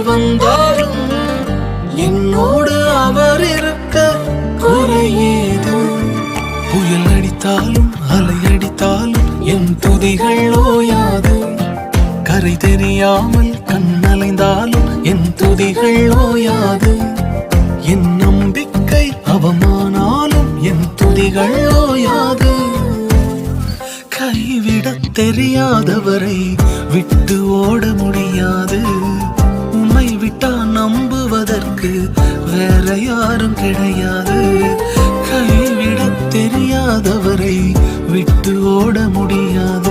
வந்தாலும் என்னோடு அவர் இருக்க குறையேது. புயல் அடித்தாலும் அலை அடித்தாலும் என் துதிகள் ஓயாது. கரை தெரியாமல் கண்ணலைந்தாலும் என் துதிகள் ஓயாது. என் நம்பிக்கை அவமானாலும் என் துதிகள் ஓயாது. கைவிடத் தெரியாதவரை விட்டு ஓட முடியாது. உம்மை விட்டா நம்புவதற்கு வேற யாரும் கிடையாது. கைவிடத் தெரியாதவரை விட்டு ஓட முடியாது.